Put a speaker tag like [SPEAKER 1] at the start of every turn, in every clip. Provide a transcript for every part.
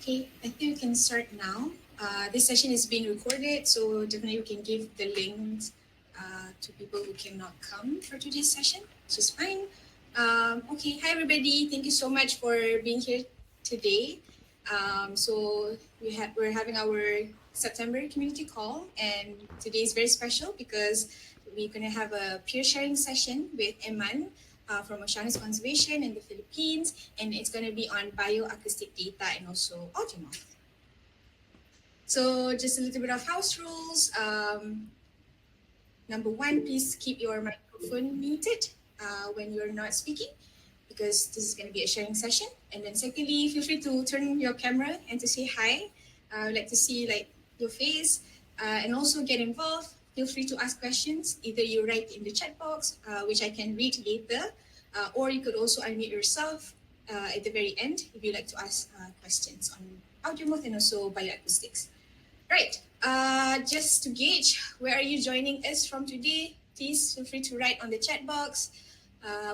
[SPEAKER 1] Okay, I think we can start now. This session is being recorded, so definitely we can give the links to people who cannot come for today's session, which is fine. Okay, hi everybody. Thank you so much for being here today. We're having our September community call, and today is very special because we're going to have a peer sharing session with Emmanuel from Oceanus Conservation in the Philippines, and it's going to be on bioacoustic data and also AudioMoth. So just a little bit of house rules. Number one, please keep your microphone muted when you're not speaking, because this is going to be a sharing session. And then secondly, feel free to turn your camera and to say hi. I would like to see your face and also get involved. Feel free to ask questions. Either you write in the chat box, which I can read later, or you could also unmute yourself at the very end if you'd like to ask questions on AudioMoth and also bioacoustics. Right. Just to gauge, where are you joining us from today? Please feel free to write on the chat box.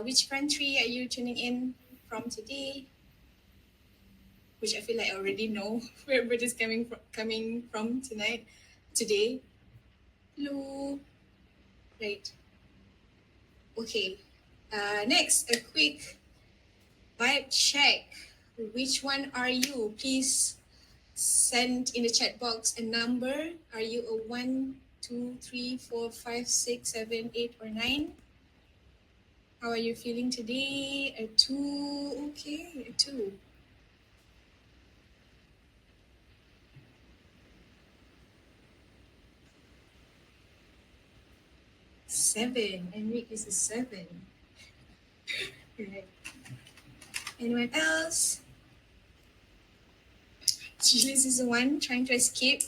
[SPEAKER 1] Which country are you tuning in from today? Which I feel like I already know where it is coming from today. Hello. Right. Okay. Next, a quick vibe check. Which one are you? Please send in the chat box a number. Are you a 1, 2, 3, 4, 5, 6, 7, 8, or 9? How are you feeling today? A 2. Okay, a 2. Seven. Enrique is a 7. Right. Anyone else? Julius is a 1 trying to escape.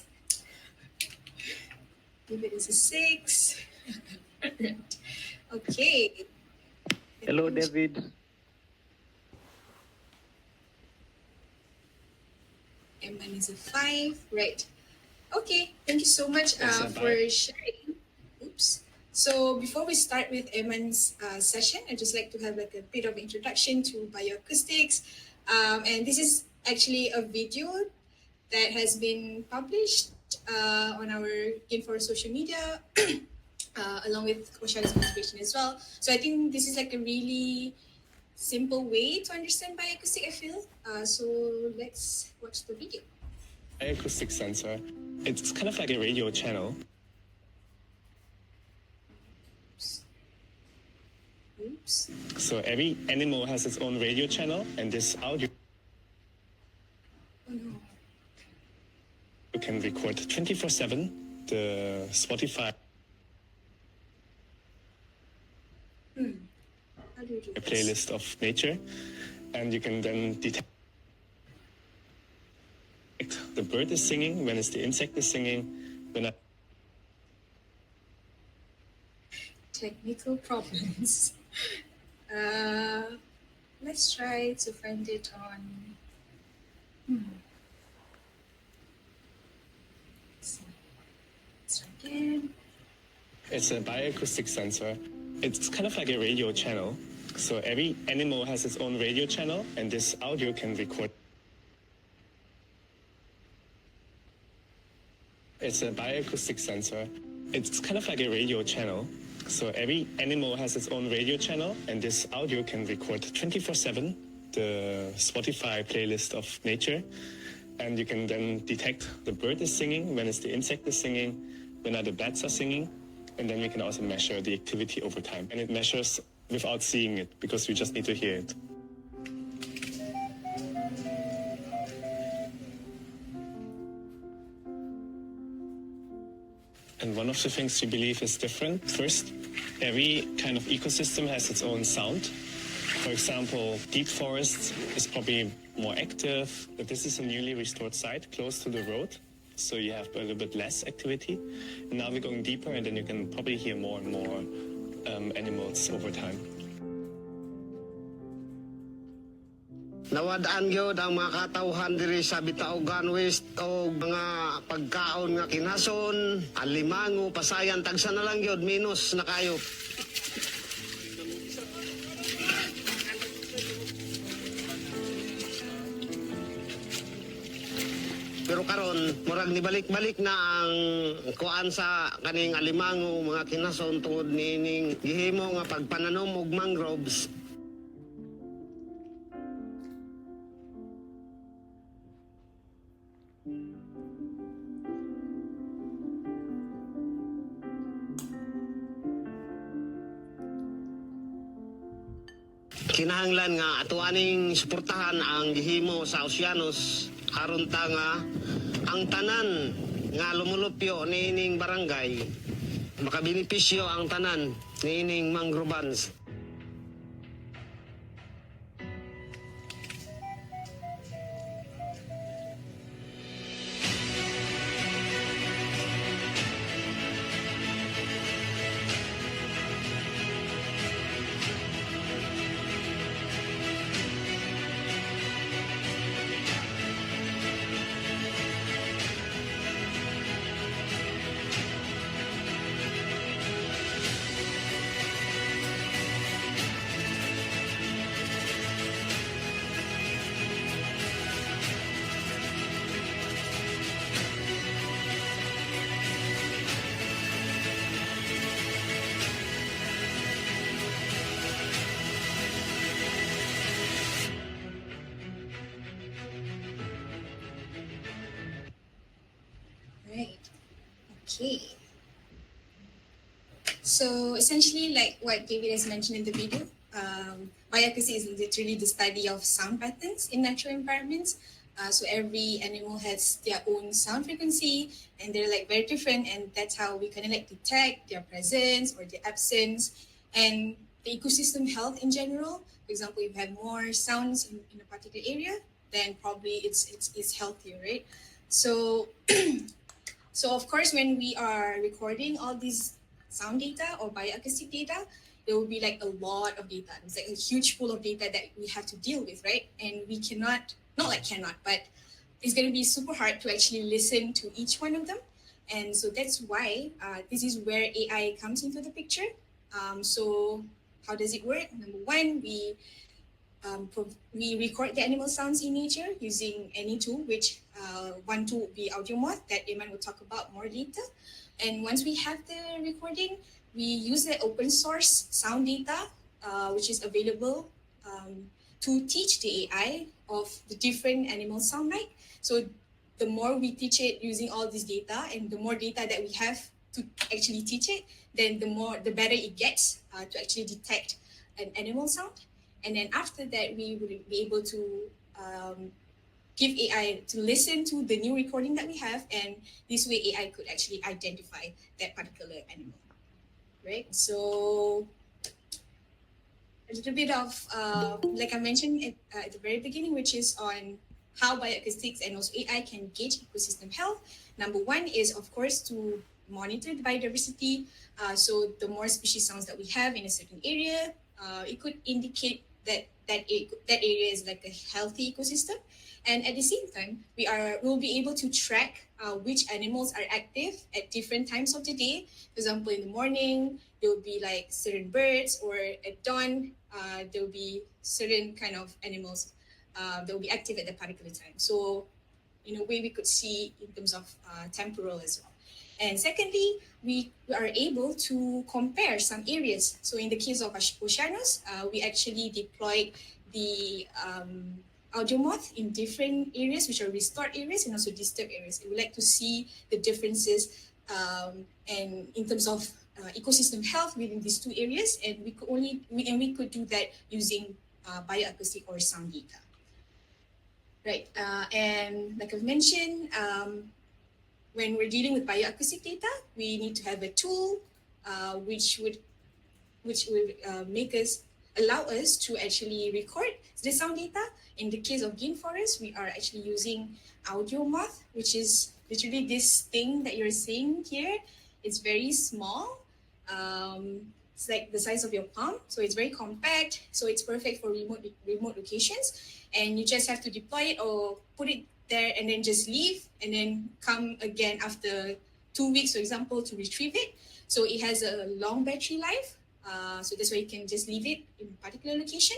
[SPEAKER 1] David is a 6. Right. Okay.
[SPEAKER 2] Hello, David.
[SPEAKER 1] Emman is a 5. Right. Okay. Thank you so much for sharing. Oops. So before we start with Emman's session, I'd just like to have a bit of introduction to bioacoustics. And this is actually a video that has been published on our GainForest social media, along with Oceanus Conservation as well. So I think this is a really simple way to understand bioacoustic, I feel. So let's watch the video.
[SPEAKER 3] Bioacoustic sensor. It's kind of like a radio channel.
[SPEAKER 1] Oops.
[SPEAKER 3] So every animal has its own radio channel, and this audio you can record 24/7. The Spotify
[SPEAKER 1] How do you do
[SPEAKER 3] a
[SPEAKER 1] this?
[SPEAKER 3] playlist of nature, and you can then detect the bird is singing, when it's the insect is singing, when
[SPEAKER 1] Technical problems. Let's try to find it on. Let's try again.
[SPEAKER 3] it's a bioacoustic sensor. It's kind of like a radio channel. So every animal has its own radio channel, and this audio can record. It's a bioacoustic sensor. It's kind of like a radio channel. So every animal has its own radio channel, and this audio can record 24/7 the Spotify playlist of nature. And you can then detect the bird is singing, when it's the insect is singing, when other bats are singing. And then we can also measure the activity over time. And it measures without seeing it, because we just need to hear it. And one of the things we believe is different. First, every kind of ecosystem has its own sound. For example, deep forests is probably more active, but this is a newly restored site close to the road, so you have a little bit less activity. And now we're going deeper, and then you can probably hear more and more animals over time.
[SPEAKER 4] Nawadaan gyud ang mga katawhan diri sa Bitaogan West o mga pagkaon nga kinason, alimango, pasayan, tagsa na lang gyud minus na kayo. Pero karon murag nibalik-balik na ang kuan sa kaning alimango mga kinason tungod nining gihimo nga pagpananom og mangroves. Kinahanglan nga ato aning suportahan ang gihimo sa Oceanus aron ta nga ang tanan nga lumulupyo niining barangay makabenepisyo ang tanan niining mangrovans.
[SPEAKER 1] Right. Okay. So essentially, like what David has mentioned in the video, bioacoustics is literally the study of sound patterns in natural environments. So every animal has their own sound frequency, and they're like very different, and that's how we kind of like detect their presence or their absence, and the ecosystem health in general. For example, if you have more sounds in a particular area, then probably it's healthier, right? So so of course, when we are recording all these sound data or bioacoustic data, there will be like a lot of data. It's like a huge pool of data that we have to deal with, right? And we cannot, not like cannot, but it's going to be super hard to actually listen to each one of them. And so that's why this is where AI comes into the picture. So how does it work? Number one, we record the animal sounds in nature using any tool, which one tool would be AudioMoth that Eman will talk about more later. And once we have the recording, we use the open source sound data, which is available to teach the AI of the different animals sound like. So the more we teach it using all this data and the more data that we have to actually teach it, then the better it gets to actually detect an animal sound. And then after that, we would be able to give AI to listen to the new recording that we have, and this way AI could actually identify that particular animal, right? So a little bit of, like I mentioned at the very beginning, which is on how bioacoustics and also AI can gauge ecosystem health. Number one is, of course, to monitor the biodiversity. So the more species sounds that we have in a certain area, it could indicate that area is like a healthy ecosystem. And at the same time, we'll be able to track which animals are active at different times of the day. For example, in the morning, there will be like certain birds, or at dawn, there will be certain kind of animals that will be active at that particular time. So in a way, we could see in terms of temporal as well. And secondly, we are able to compare some areas. So in the case of Oceanus, we actually deployed the AudioMoth in different areas, which are restored areas and also disturbed areas. We would like to see the differences and in terms of ecosystem health within these two areas, and we could do that using bioacoustic or sound data. Right, and like I've mentioned, when we're dealing with bioacoustic data, we need to have a tool which would allow us to actually record the sound data. In the case of GainForest, we are actually using AudioMoth, which is literally this thing that you're seeing here. It's very small. It's like the size of your palm, so it's very compact. So it's perfect for remote locations, and you just have to deploy it or put it there and then just leave and then come again after 2 weeks, for example, to retrieve it. So it has a long battery life. So that's why you can just leave it in a particular location.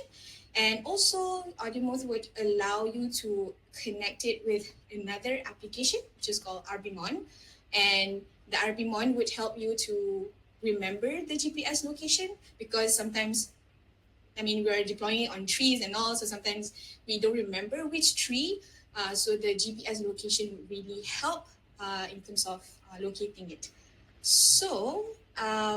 [SPEAKER 1] And also, AudioMoth would allow you to connect it with another application, which is called RBMon. And the RBMon would help you to remember the GPS location, because sometimes, I mean, we're deploying it on trees and all, so sometimes we don't remember which tree. So the GPS location would really help in terms of locating it. So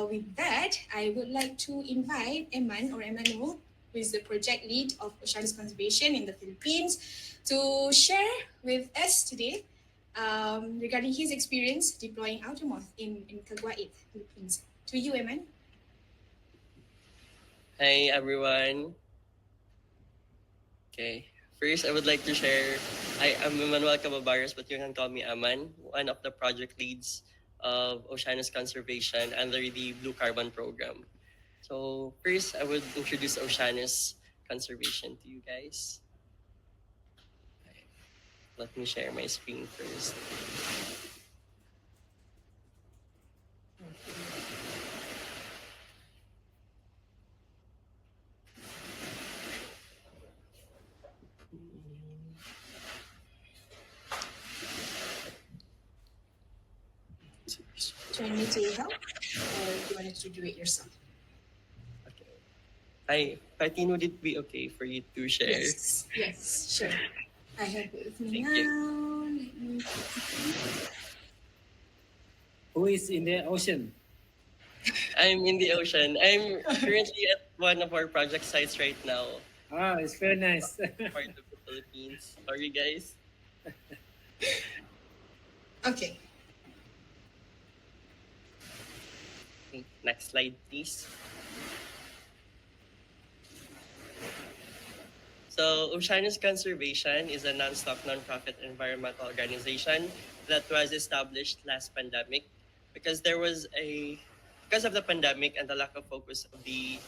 [SPEAKER 1] with that, I would like to invite Emmanuel, who is the project lead of Oceanus Conservation in the Philippines, to share with us today regarding his experience deploying AudioMoth in Caguait, Philippines. To you, Eman.
[SPEAKER 5] Hi, everyone. Okay. First, I would like to share, I am Emmanuel Cababarros, but you can call me Aman, one of the project leads of Oceanus Conservation under the Blue Carbon Program. So first, I would introduce Oceanus Conservation to you guys. Let me share my screen first.
[SPEAKER 1] Do you want me to help, or do you want to do it yourself?
[SPEAKER 5] Okay. Hi, Fatin, would it be okay for you to share?
[SPEAKER 1] Yes, sure. I have it with me
[SPEAKER 5] Thank
[SPEAKER 1] now.
[SPEAKER 5] you.
[SPEAKER 1] Let me...
[SPEAKER 2] Who is in the ocean?
[SPEAKER 5] I'm in the ocean. I'm currently at one of our project sites right now,
[SPEAKER 2] Ah, it's very nice.
[SPEAKER 5] part of the Philippines. Sorry, guys.
[SPEAKER 1] Okay.
[SPEAKER 5] Okay, next slide, please. So, Oceanus Conservation is a non-stock, non-profit environmental organization that was established last pandemic because because of the pandemic and the lack of focus of the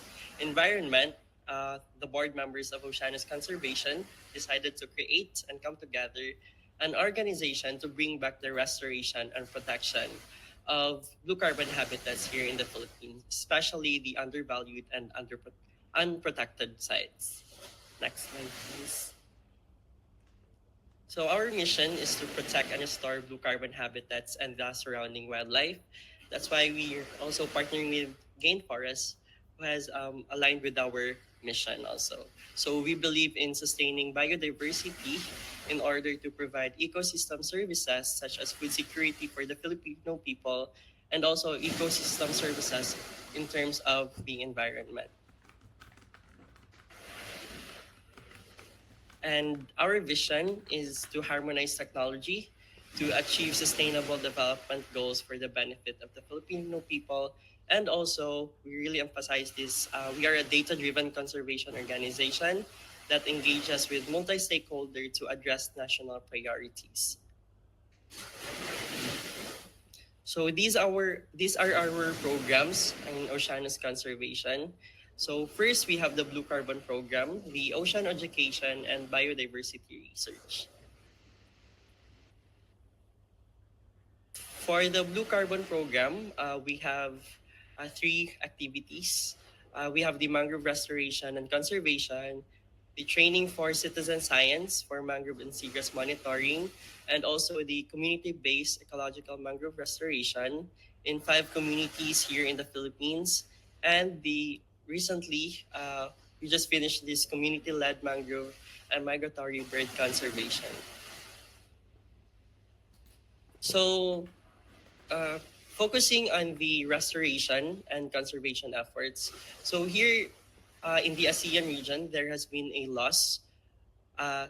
[SPEAKER 5] environment. The board members of Oceanus Conservation decided to create and come together an organization to bring back the restoration and protection of blue carbon habitats here in the Philippines, especially the undervalued and unprotected sites. Next slide, please. So our mission is to protect and restore blue carbon habitats and the surrounding wildlife. That's why we are also partnering with GainForest, who has aligned with our mission also. So we believe in sustaining biodiversity in order to provide ecosystem services such as food security for the Filipino people and also ecosystem services in terms of the environment. And our vision is to harmonize technology to achieve sustainable development goals for the benefit of the Filipino people. And also, we really emphasize this. We are a data-driven conservation organization that engages with multi-stakeholder to address national priorities. So these are our programs in Oceanus Conservation. So first, we have the Blue Carbon Program, the Ocean Education and Biodiversity Research. For the Blue Carbon Program, we have 3 activities. We have the mangrove restoration and conservation, the training for citizen science for mangrove and seagrass monitoring, and also the community-based ecological mangrove restoration in 5 communities here in the Philippines, and recently, we just finished this community-led mangrove and migratory bird conservation. So, focusing on the restoration and conservation efforts. So here in the ASEAN region, there has been a loss.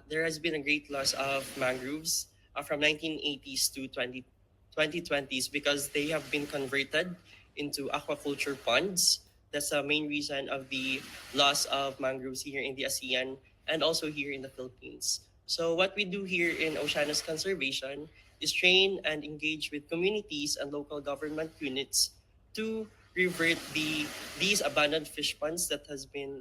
[SPEAKER 5] There has been a great loss of mangroves from 1980s to 2020s because they have been converted into aquaculture ponds. That's the main reason of the loss of mangroves here in the ASEAN and also here in the Philippines. So what we do here in Oceanus Conservation is train and engage with communities and local government units to revert these abandoned fish ponds that has been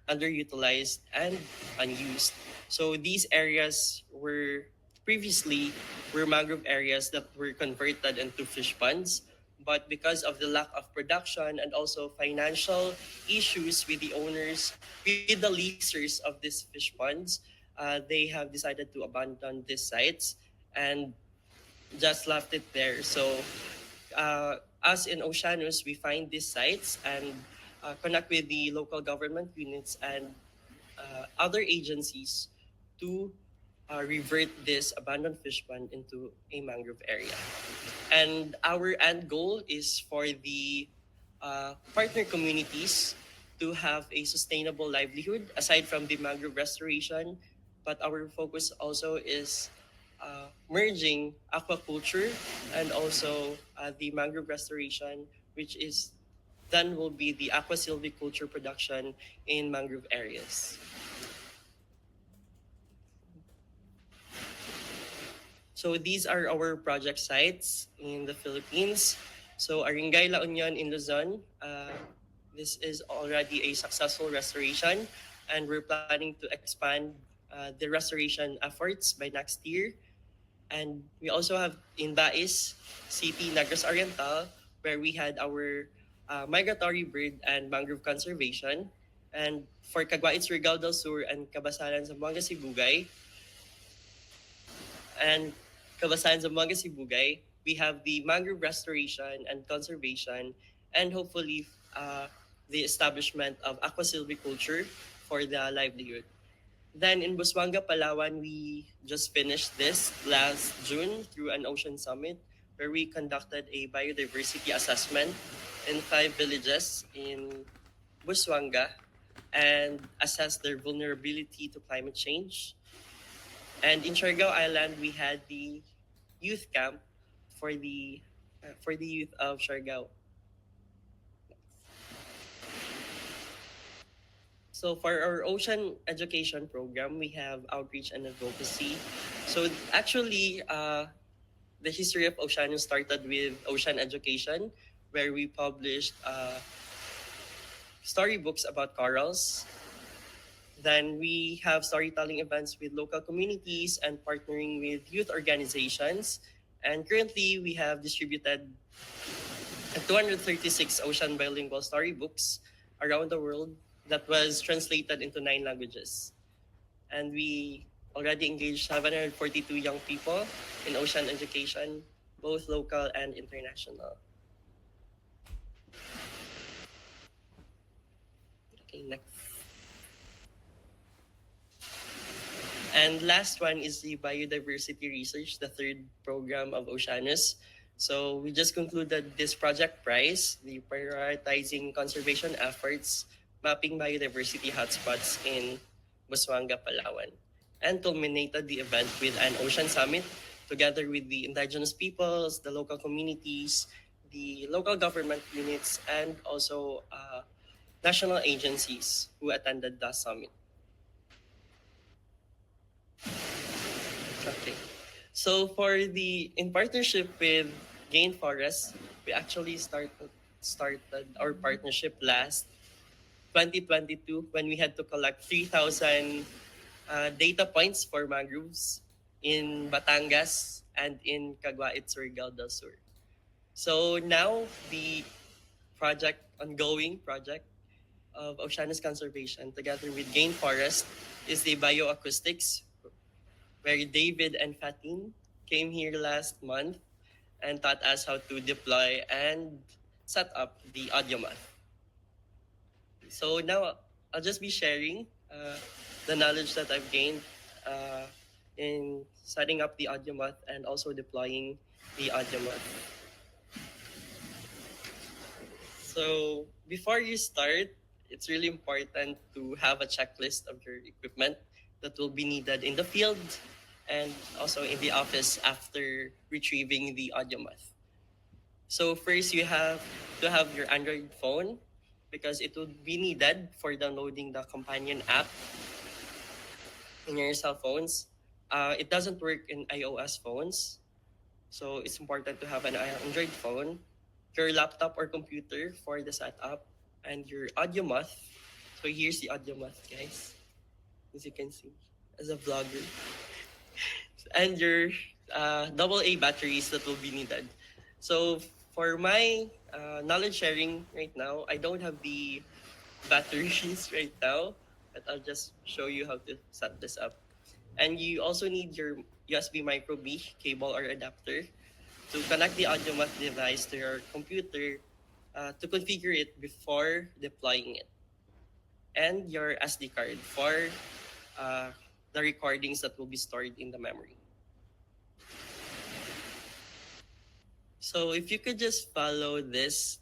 [SPEAKER 5] underutilized and unused. So these areas were previously mangrove areas that were converted into fish ponds. but because of the lack of production and also financial issues with the owners, with the leasers of these fish ponds, they have decided to abandon these sites and just left it there. So us in Oceanus, we find these sites and connect with the local government units and other agencies to revert this abandoned fish pond into a mangrove area. And our end goal is for the partner communities to have a sustainable livelihood aside from the mangrove restoration. But our focus also is merging aquaculture and also the mangrove restoration, which is then will be the aqua silviculture production in mangrove areas. So these are our project sites in the Philippines. So Aringay La Union in Luzon, this is already a successful restoration, and we're planning to expand the restoration efforts by next year. And we also have in Bais City, Negros Oriental, where we had our migratory bird and mangrove conservation. And for Caguait, Surigao del Sur, and Cabasalan, Zamboanga, Sibugay, and Kabasan, Zamboanga, Sibugay, we have the mangrove restoration and conservation, and hopefully the establishment of aqua silviculture for the livelihood. Then in Busuanga, Palawan, we just finished this last June through an ocean summit where we conducted a biodiversity assessment in 5 villages in Busuanga and assessed their vulnerability to climate change. And in Siargao Island, we had the youth camp for the youth of Siargao. So for our ocean education program, we have outreach and advocacy. So actually, the history of Oceanus started with ocean education, where we published storybooks about corals. Then we have storytelling events with local communities and partnering with youth organizations. And currently, we have distributed 236 ocean bilingual storybooks around the world that was translated into 9 languages. And we already engaged 742 young people in ocean education, both local and international. Okay, next. And last one is the biodiversity research, the third program of Oceanus. So we just concluded this project prize, the prioritizing conservation efforts, mapping biodiversity hotspots in Busuanga, Palawan, and culminated the event with an ocean summit together with the indigenous peoples, the local communities, the local government units, and also national agencies who attended the summit. Okay. So in partnership with GainForest, we actually started our partnership last 2022 when we had to collect 3,000 data points for mangroves in Batangas and in Caguait, Surigao del Sur. So now the ongoing project of Oceanus Conservation together with GainForest is the Bioacoustics, where David and Fatin came here last month and taught us how to deploy and set up the AudioMoth. So now I'll just be sharing the knowledge that I've gained in setting up the AudioMoth and also deploying the AudioMoth. So before you start, it's really important to have a checklist of your equipment that will be needed in the field and also in the office after retrieving the AudioMoth. So first, you have to have your Android phone because it will be needed for downloading the companion app in your cell phones. It doesn't work in iOS phones, so it's important to have an Android phone, your laptop or computer for the setup, and your AudioMoth. So here's the AudioMoth, guys, as you can see, as a vlogger. And your AA batteries that will be needed. So for my knowledge sharing right now, I don't have the batteries right now, but I'll just show you how to set this up. And you also need your USB micro B cable or adapter to connect the AudioMoth device to your computer to configure it before deploying it, and your SD card for the recordings that will be stored in the memory. So if you could just follow this,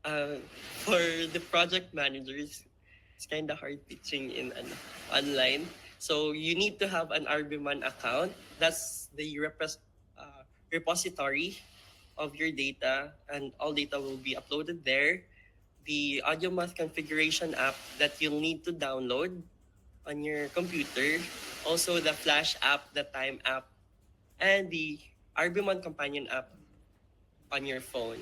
[SPEAKER 5] for the project managers, it's kind of hard teaching in online. So you need to have an RBMan account. That's the repository of your data, and all data will be uploaded there. The AudioMoth configuration app that you'll need to download on your computer, also the Flash app, the Time app, and the RBMan companion app on your phone.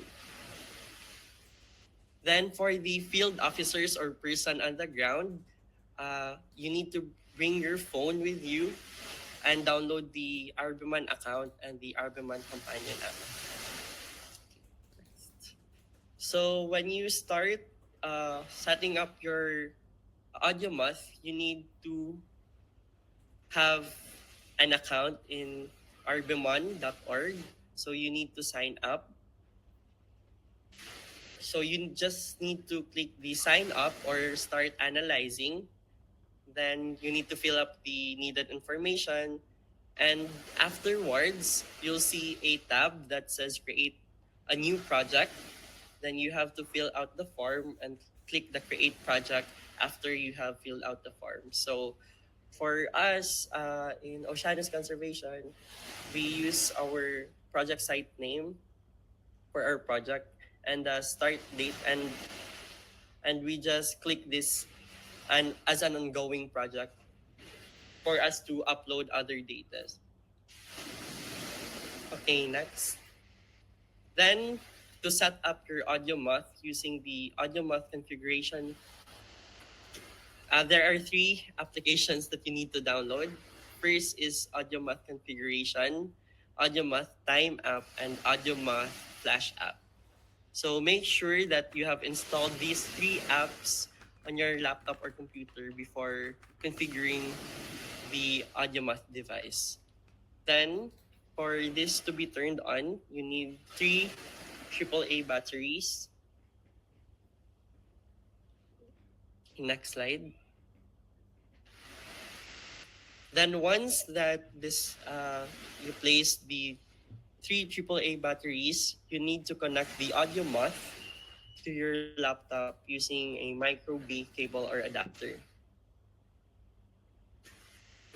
[SPEAKER 5] Then for the field officers or person on the ground, you need to bring your phone with you and download the RBMan account and the RBMan companion app. So when you start setting up your AudioMoth, you need to have an account in rbman.org. So you need to sign up. So you just need to click the sign up or start analyzing. Then you need to fill up the needed information. And afterwards, you'll see a tab that says create a new project. Then you have to fill out the form and click the create project after you have filled out the form. So for us in Oceanus Conservation, we use our project site name for our project and the start date, and we just click this and as an ongoing project for us to upload other data. Okay, next. Then to set up your AudioMoth using the AudioMoth configuration, there are 3 applications that you need to download. First is AudioMoth configuration, AudioMoth Time app, and AudioMoth Flash app. So make sure that you have installed these 3 apps on your laptop or computer before configuring the AudioMoth device. Then, for this to be turned on, you need 3 AAA batteries. Next slide. Then once that you place the 3 AAA batteries, you need to connect the AudioMoth to your laptop using a micro B cable or adapter.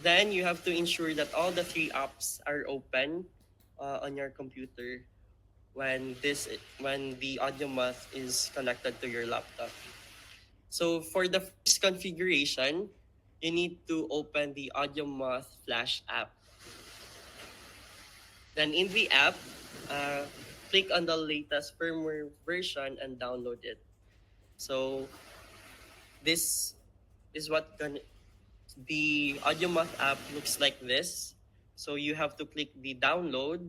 [SPEAKER 5] Then you have to ensure that all the 3 apps are open on your computer when the AudioMoth is connected to your laptop. So for the first configuration, you need to open the AudioMoth Flash app. Then in the app, click on the latest firmware version and download it. So this is what the AudioMoth app looks like this. So you have to click the download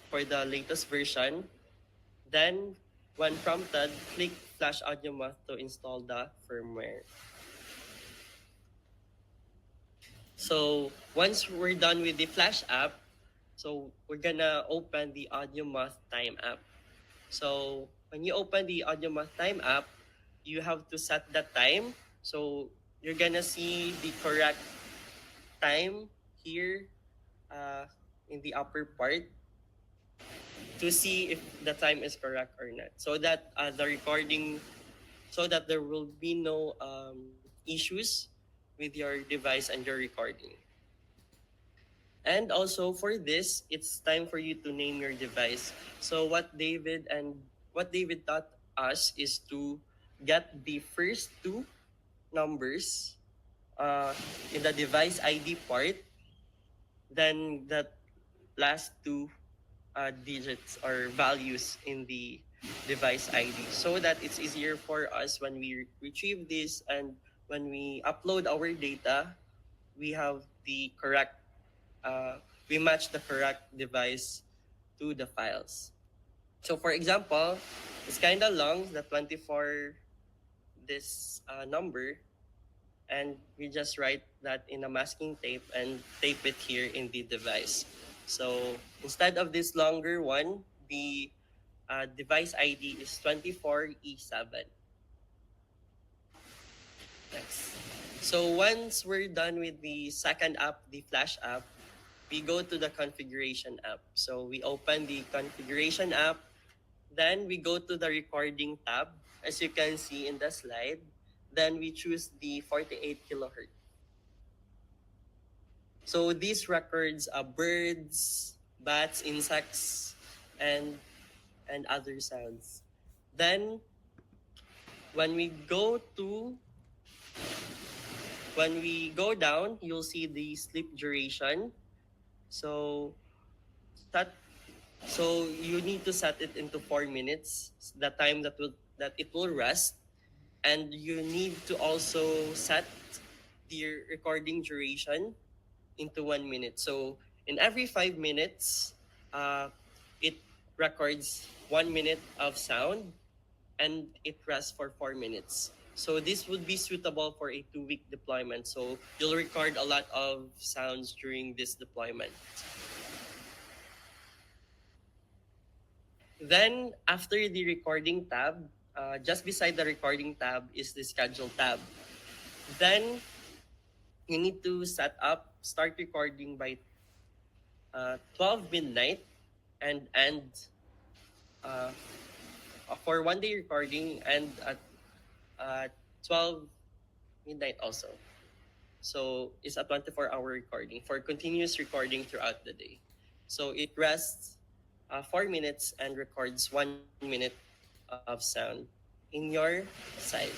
[SPEAKER 5] for the latest version. Then when prompted, click Flash AudioMoth to install the firmware. So once we're done with the Flash app, so we're gonna open the AudioMoth Time app. So when you open the AudioMoth Time app, you have to set the time. So you're gonna see the correct time here in the upper part to see if the time is correct or not. So that so that there will be no issues with your device and your recording. And also for this, it's time for you to name your device. So what David taught us is to get the first 2 numbers in the device ID part, then the last 2 digits or values in the device ID, so that it's easier for us when we retrieve this and when we upload our data, we have the correct we match the correct device to the files. So for example, it's kind of long, the 24, this number, and we just write that in a masking tape and tape it here in the device. So instead of this longer one, the device ID is 24E7. Next. So once we're done with the second app, the Flash app, we go to the configuration app. So we open the configuration app, then we go to the recording tab, as you can see in the slide. Then we choose the 48 kilohertz. So these records are birds, bats, insects, and other sounds. Then when we go to when we go down, you'll see the sleep duration. So that so you need to set it into 4 minutes, the time that it will rest, and you need to also set the recording duration into 1 minute. So in every 5 minutes, it records 1 minute of sound and it rests for 4 minutes. So this would be suitable for a 2-week deployment. So you'll record a lot of sounds during this deployment. Then after the recording tab, just beside the recording tab is the schedule tab. Then you need to start recording by 12 midnight and end for 1 day recording and at 12 midnight also. So it's a 24-hour recording for continuous recording throughout the day. So it rests 4 minutes and records 1 minute of sound in your side.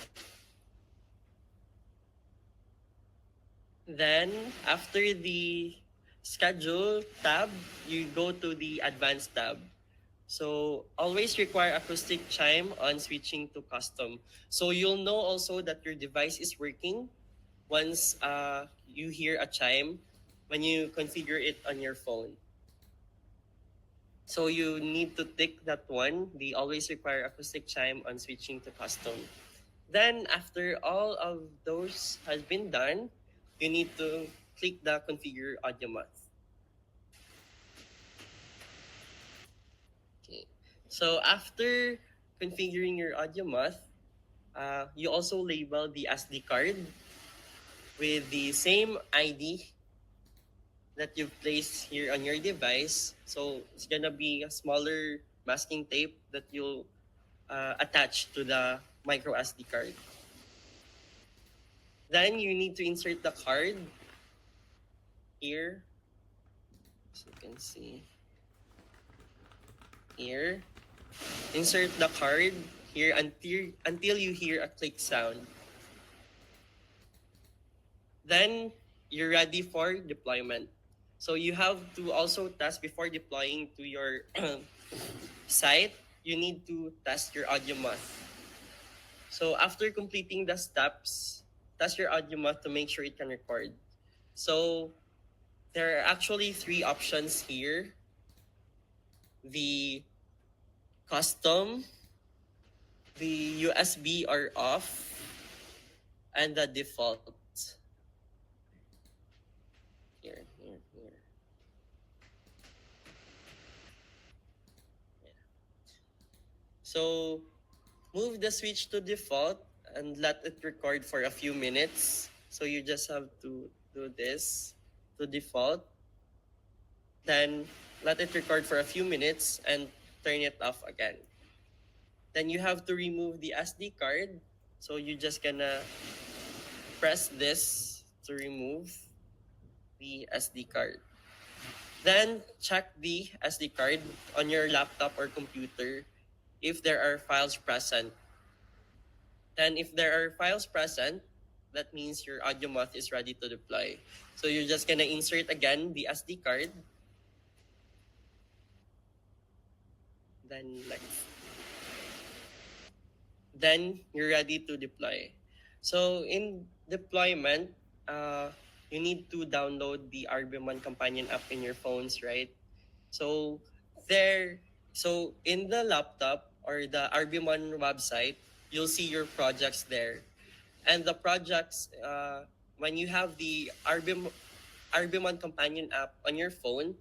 [SPEAKER 5] Then after the schedule tab, you go to the advanced tab. So always require acoustic chime on switching to custom. So you'll know also that your device is working once you hear a chime when you configure it on your phone. So you need to tick that one. They always require acoustic chime on switching to custom. Then after all of those has been done, you need to click the configure AudioMoth. Okay. So after configuring your AudioMoth, you also label the SD card with the same ID that you've placed here on your device. So it's gonna be a smaller masking tape that you'll attach to the micro SD card. Then you need to insert the card here. So you can see here. Insert the card here until you hear a click sound. Then you're ready for deployment. So you have to also test before deploying to your site. You need to test your AudioMoth. So after completing the steps, test your AudioMoth to make sure it can record. So there are actually 3 options here: the custom, the USB or off, and the default. Here. Yeah. So move the switch to default and let it record for a few minutes. So you just have to do this to default. Then let it record for a few minutes and turn it off again. Then you have to remove the SD card. So you're just gonna press this to remove the SD card. Then check the SD card on your laptop or computer if there are files present. Then if there are files present, that means your AudioMoth is ready to deploy. So you're just gonna insert again the SD card. Then you're ready to deploy. So in deployment, you need to download the RBM1 companion app in your phones, right? So there So in the laptop or the RBMon website, you'll see your projects there. And the projects, when you have the RBMon companion app on your phone,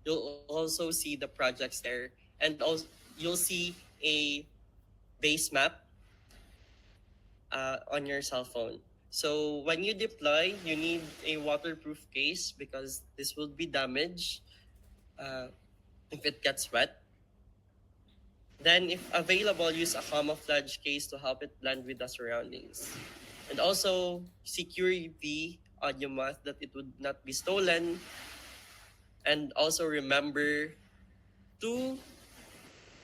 [SPEAKER 5] you'll also see the projects there. And also you'll see a base map on your cell phone. So when you deploy, you need a waterproof case because this will be damaged uh, if it gets wet. Then, if available, use a camouflage case to help it blend with the surroundings. And also, secure the AudioMoth that it would not be stolen. And also remember to,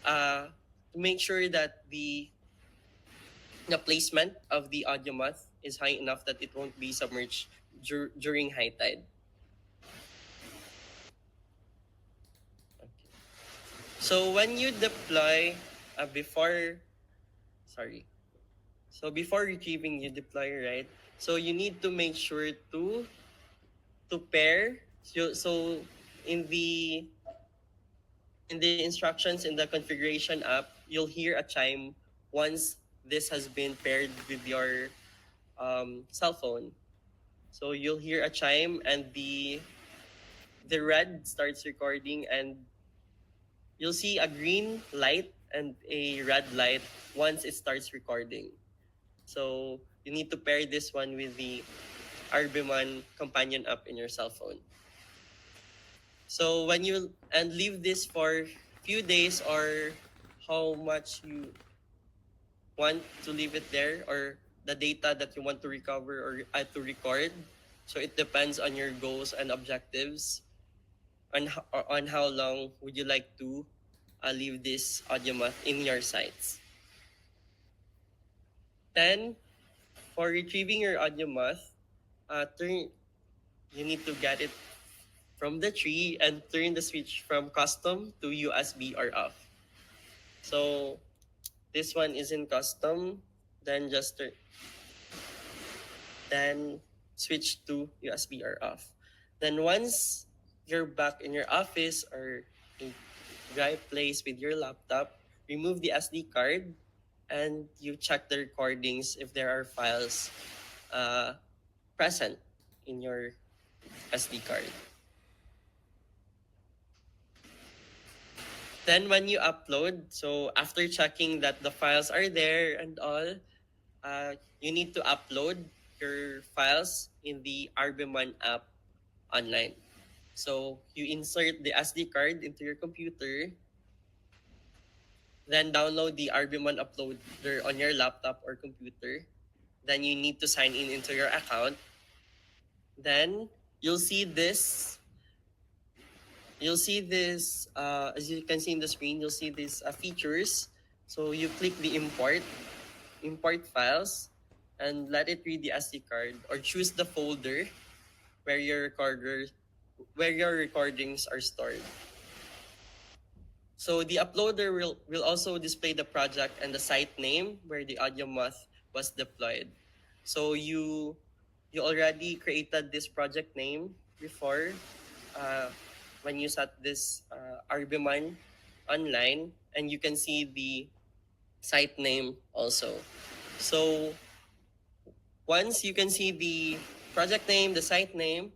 [SPEAKER 5] uh, to make sure that the placement of the AudioMoth is high enough that it won't be submerged during high tide. So when you deploy before, sorry. So before retrieving, you deploy, right? So you need to make sure to pair. So in the instructions in the configuration app, you'll hear a chime once this has been paired with your cell phone. So you'll hear a chime and the red starts recording, and you'll see a green light and a red light once it starts recording. So you need to pair this one with the RBMon companion app in your cell phone. So when you and leave this for few days or how much you want to leave it there or the data that you want to recover or to record. So it depends on your goals and objectives on how long would you like to leave this AudioMoth in your sites. Then for retrieving your AudioMoth, you need to get it from the tree and turn the switch from custom to USB or off. So this one is in custom, then then switch to USB or off. Then once you're back in your office or in dry place with your laptop, remove the SD card and you check the recordings if there are files present in your SD card. Then when you upload, so after checking that the files are there and all, you need to upload your files in the RBMon app online. So you insert the SD card into your computer, then download the RBMon uploader on your laptop or computer. Then you need to sign in into your account. Then you'll see this. As you can see in the screen, you'll see these features. So you click the import files, and let it read the SD card or choose the folder where your recordings are stored. So the uploader will also display the project and the site name where the AudioMoth was deployed. So you already created this project name before when you set this RBMon online, and you can see the site name also. So once you can see the project name, the site name,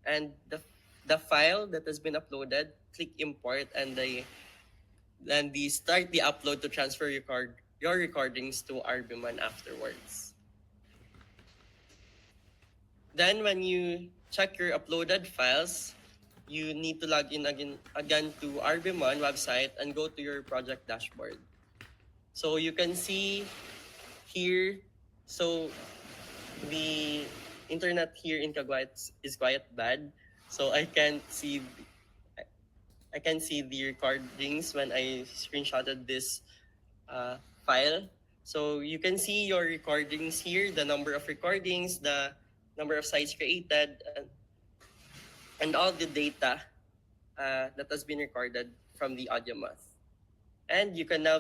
[SPEAKER 5] and the file that has been uploaded, click import and start the upload to transfer your recordings to RBMon afterwards. Then when you check your uploaded files, you need to log in again to RBMon website and go to your project dashboard. So you can see here, so the internet here in Caguayat is quite bad. So I can see the recordings when I screenshotted this file. So you can see your recordings here, the number of recordings, the number of sites created, and all the data that has been recorded from the AudioMoth. And you can now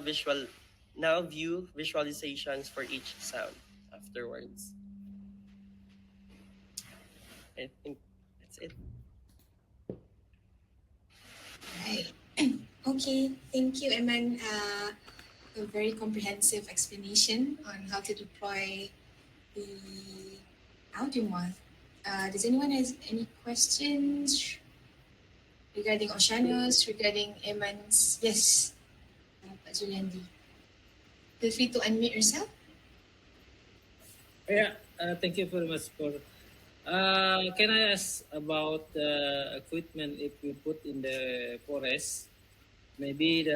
[SPEAKER 5] view visualizations for each sound afterwards. I think that's it.
[SPEAKER 1] Right. Okay, thank you, Eman. A very comprehensive explanation on how to deploy the AudioMoth. Does anyone has any questions regarding Oceanus, regarding Eman's? Yes, Pak Juliandi. Feel free to unmute yourself.
[SPEAKER 2] Yeah, thank you very much for. Can I ask about the equipment if we put in the forest? Maybe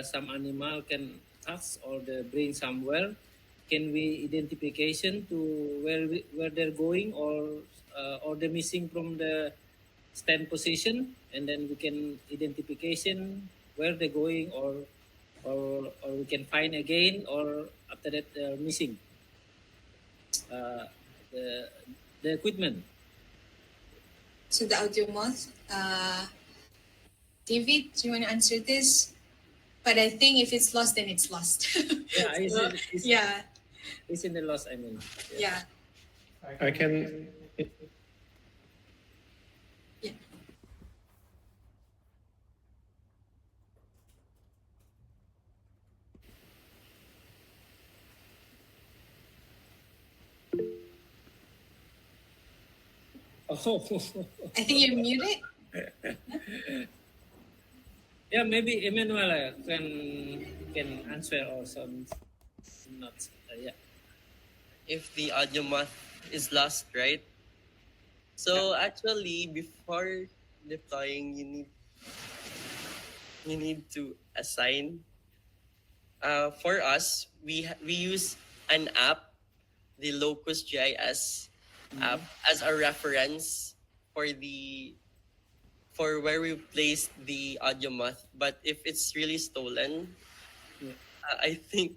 [SPEAKER 2] some animal can touch or bring somewhere. Can we identification to where they're going or they're missing from the stand position, and then we can identification where they're going or we can find again or after that they're missing uh, the the equipment.
[SPEAKER 1] So the AudioMoth. David, do you want to answer this? But I think if it's lost, then it's lost.
[SPEAKER 2] Yeah,
[SPEAKER 1] So, yeah,
[SPEAKER 2] it's in the loss. I mean,
[SPEAKER 1] yeah.
[SPEAKER 3] I can.
[SPEAKER 1] Yeah.
[SPEAKER 2] Oh,
[SPEAKER 1] I think you're muted.
[SPEAKER 2] yeah. Maybe Emmanuel can answer or some not. Yeah.
[SPEAKER 5] If the AudioMoth is lost, right? So actually, before deploying, you need to assign. For us, we use an app, the Locus GIS app, as a reference for where we placed the AudioMoth. But if it's really stolen,
[SPEAKER 2] Yeah.
[SPEAKER 5] I think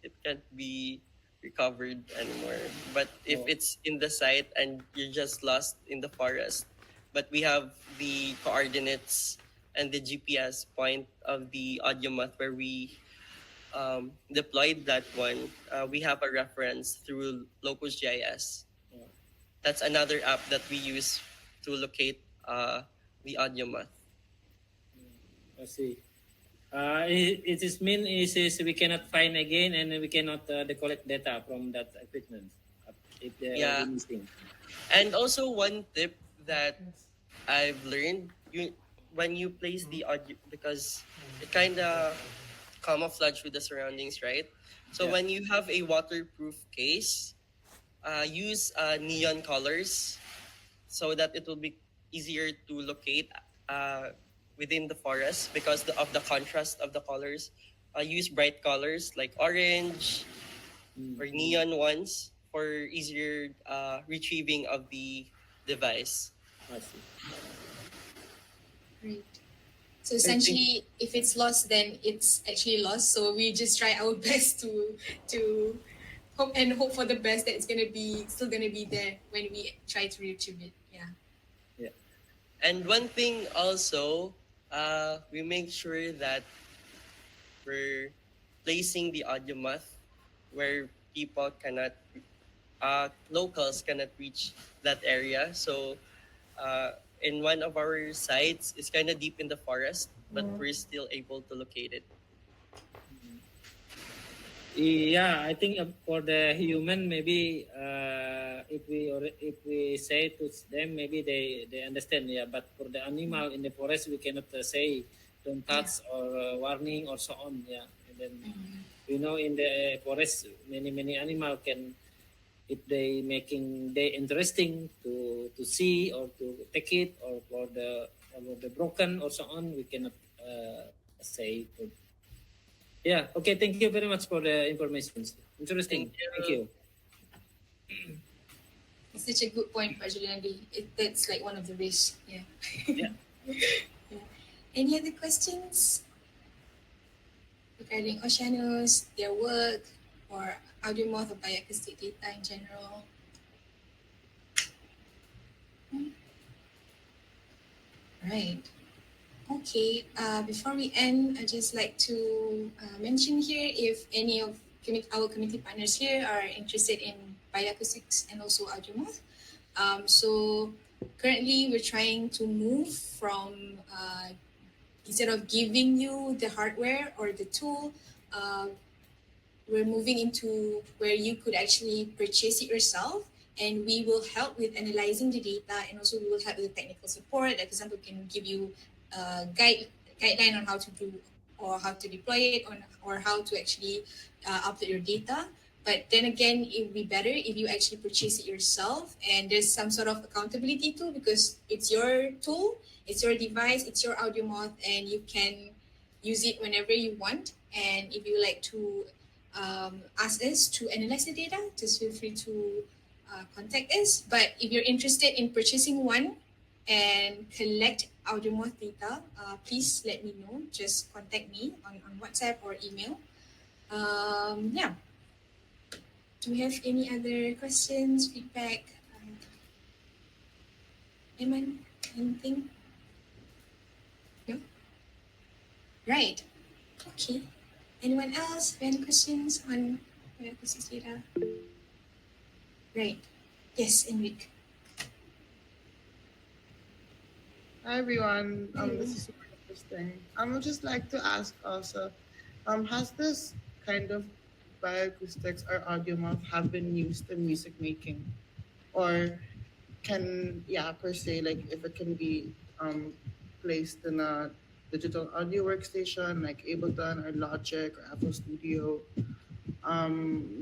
[SPEAKER 5] it can't be recovered anymore. But if
[SPEAKER 2] Oh.
[SPEAKER 5] it's in the site and you're just lost in the forest, but we have the coordinates and the GPS point of the AudioMoth where we deployed that one, we have a reference through Locus GIS.
[SPEAKER 2] Yeah.
[SPEAKER 5] That's another app that we use to locate the AudioMoth.
[SPEAKER 2] I see. It is mean is we cannot find again and we cannot collect data from that equipment if they
[SPEAKER 5] Yeah.
[SPEAKER 2] are missing.
[SPEAKER 5] And also one tip that I've learned, when you place the audio, because it kind of camouflage with the surroundings, right? So
[SPEAKER 2] Yeah.
[SPEAKER 5] when you have a waterproof case, use neon colors so that it will be easier to locate within the forest because of the contrast of the colors. Use bright colors like orange or neon ones for easier retrieving of the device.
[SPEAKER 2] I see.
[SPEAKER 1] Great. So essentially, if it's lost, then it's actually lost. So we just try our best to hope for the best that it's still gonna be there when we try to retrieve it. Yeah.
[SPEAKER 2] Yeah.
[SPEAKER 5] And one thing also, we make sure that we're placing the AudioMoth where people cannot, locals cannot reach that area. So in one of our sites, it's kind of deep in the forest, but we're still able to locate it.
[SPEAKER 2] Yeah, I think for the human, maybe if we say to them, maybe they understand. Yeah, but for the animal in the forest, we cannot say don't touch or warning or so on. Yeah, and then in the forest, many animal can, if they making they interesting to see or to take it or for the broken or so on, we cannot say. Yeah. Okay. Thank you very much for the information. Interesting. Thank you.
[SPEAKER 1] It's such a good point, Pak Juliandi. That's like one of the risks. Yeah.
[SPEAKER 2] Yeah.
[SPEAKER 1] Yeah. Any other questions regarding Oceanus, their work, or AudioMoth or bioacoustic data in general? Right. Okay. Before we end, I'd just like to mention here if any of our community partners here are interested in bioacoustics and also AudioMoth. So currently we're trying to move from instead of giving you the hardware or the tool, we're moving into where you could actually purchase it yourself, and we will help with analyzing the data, and also we will help with the technical support. Like, for example, can give you a guideline on how to do or how to deploy it, or how to actually upload your data. But then again, it would be better if you actually purchase it yourself, and there's some sort of accountability too, because it's your tool, it's your device, it's your AudioMoth, and you can use it whenever you want. And if you like to ask us to analyze the data, just feel free to contact us. But if you're interested in purchasing one and collect AudioMoth data, please let me know. Just contact me on WhatsApp or email. Yeah. Do we have any other questions, feedback? Eman, anything? No? Right. Okay. Anyone else have any questions on bioacoustics data? Right. Yes, Enrique.
[SPEAKER 6] Hi everyone. This is super interesting. I would just like to ask also, has this kind of bioacoustics or AudioMoth have been used in music making, or per se, like if it can be placed in a digital audio workstation like Ableton or Logic or FL Studio,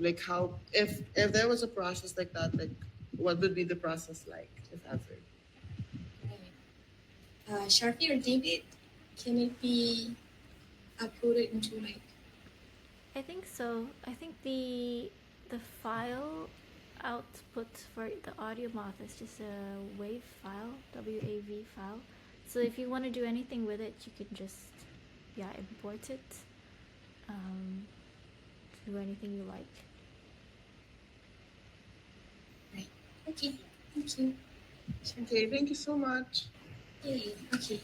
[SPEAKER 6] like how if there was a process like that, like what would be the process like if ever?
[SPEAKER 1] Sharpie or David, can it be uploaded into like?
[SPEAKER 7] I think so. I think the file output for the AudioMoth is just a WAV file, WAV file. So if you want to do anything with it, you can just import it. Do anything you like.
[SPEAKER 1] Right. Okay. Thank you.
[SPEAKER 6] Okay, thank you so much.
[SPEAKER 1] Yay. Okay.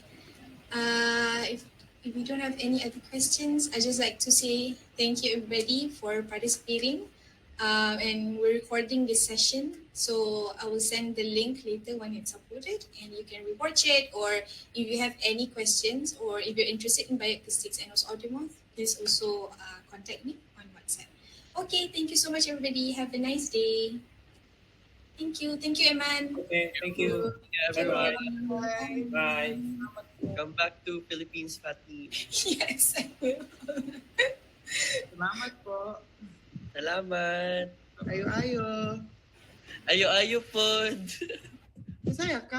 [SPEAKER 1] If we don't have any other questions, I just like to say thank you everybody for participating. And we're recording this session, so I will send the link later when it's uploaded, and you can rewatch it. Or if you have any questions, or if you're interested in bioacoustics and also AudioMoth, please also contact me on WhatsApp. Okay, thank you so much, everybody. Have a nice day. Thank you, Eman.
[SPEAKER 2] Okay, thank you.
[SPEAKER 5] Everyone,
[SPEAKER 6] Bye.
[SPEAKER 2] Bye.
[SPEAKER 5] come back to Philippines, Fatty.
[SPEAKER 1] Yes, I will.
[SPEAKER 6] Salamat po.
[SPEAKER 5] Salamat.
[SPEAKER 6] Ayo-ayo.
[SPEAKER 5] Ayo-ayo pod.
[SPEAKER 6] Masaya ka?